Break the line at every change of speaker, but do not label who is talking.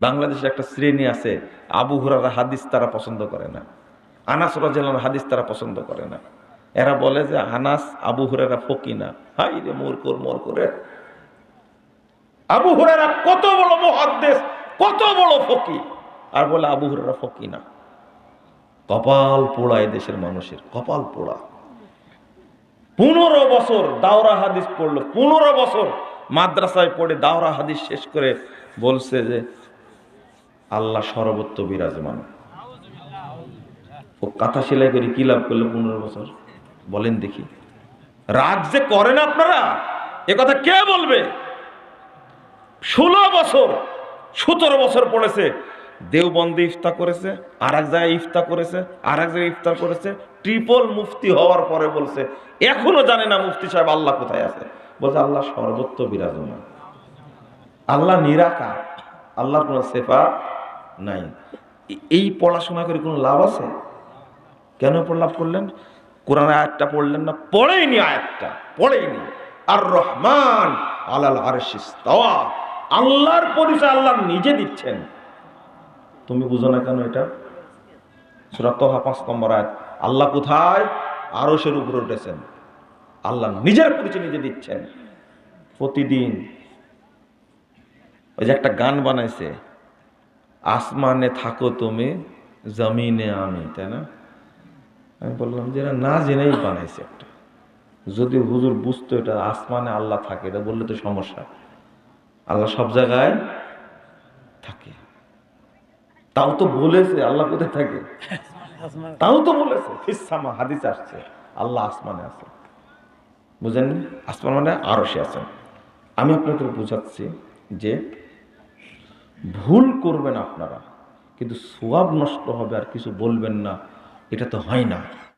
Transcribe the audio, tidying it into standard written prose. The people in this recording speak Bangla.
বাংলাদেশে একটা শ্রেণী আছে, আবু হুরায়রা হাদিস তারা পছন্দ করে না, আনাস রাদিয়াল্লাহু আনহু হাদিস তারা পছন্দ করে না। এরা বলে যে আনাস আবু হুরায়রা ফকি না। হাই রে মোর করে, আবু হুরায়রা কত বড় মুহাদ্দিস, কত বড় ফকি, আর বলে আবু হুরায়রা ফকি না। কপাল পোড়া দেশের মানুষের, কপাল পোড়া। 15 বছর দাওরা হাদিস পড়লো, 15 বছর মাদ্রাসায় পড়ে দাওরা হাদিস শেষ করে বলছে যে আল্লাহ সর্বত্র বিরাজমান। ও কাঁথা সেলাই করে কি লাভ করলো 15 বছর? বলেন দেখি। রাগ যে করেন আপনারা, এ কথা কে বলবে? 16 বছর 17 বছর পড়েছে, দেওবন্দে ইফতা করেছে, আর এক জায়গায় ইফতা করেছে, আর এক জায়গায় ইফতার করেছে, ট্রিপল মুফতি হওয়ার পরে বলছে এখনো জানে না মুফতি সাহেব আল্লাহ কোথায় আছে। বলছে আল্লাহ সর্বত্র বিরাজমান, আল্লাহ নিরাকার, আল্লাহর কোনো সিফাত নাই। এই পড়াশোনা করে কোনো লাভ আছে? কেন লাভ করলেন? কোরআন আয়াতটা পড়লেন না? পড়েইনি, আয়াতটা পড়েইনি। আর রহমান আলাল আরশি ইস্তাওয়া, আল্লাহর পরিচয় আল্লাহ নিজে দিচ্ছেন। তুমি বুঝো না কেন এটা? সূরা তাহা 5 নম্বর আয়াত। আল্লাহ কোথায়? আরশের উপরে উঠেছেন, আল্লাহ নিজের পরিচয় নিজে দিচ্ছেন। প্রতিদিন ওই যে একটা গান বানাইছে, আসমানে থাকো তুমি, জমিনে আমি, তাই না? আমি বললাম যে এরা না জেনেই বানাইছে একটা। যদি হুজুর বুঝতো এটা আসমানে আল্লাহ থাকে, এটা বললে তো সমস্যা। আল্লাহ সব জায়গায় থাকে, তাও তো বলেছে আল্লাহ কোথায় থাকে, তাও তো বলেছে ফিসসামা, হাদিস আসছে আল্লাহ আসমানে আছে। বুঝেননি? আসমান মানে আরশে আছেন। আমি আপনাদের বোঝাচ্ছি যে ভুল করবেন আপনারা, কিন্তু সওয়াব নষ্ট হবে আর কিছু বলবেন না, এটা তো হয় না।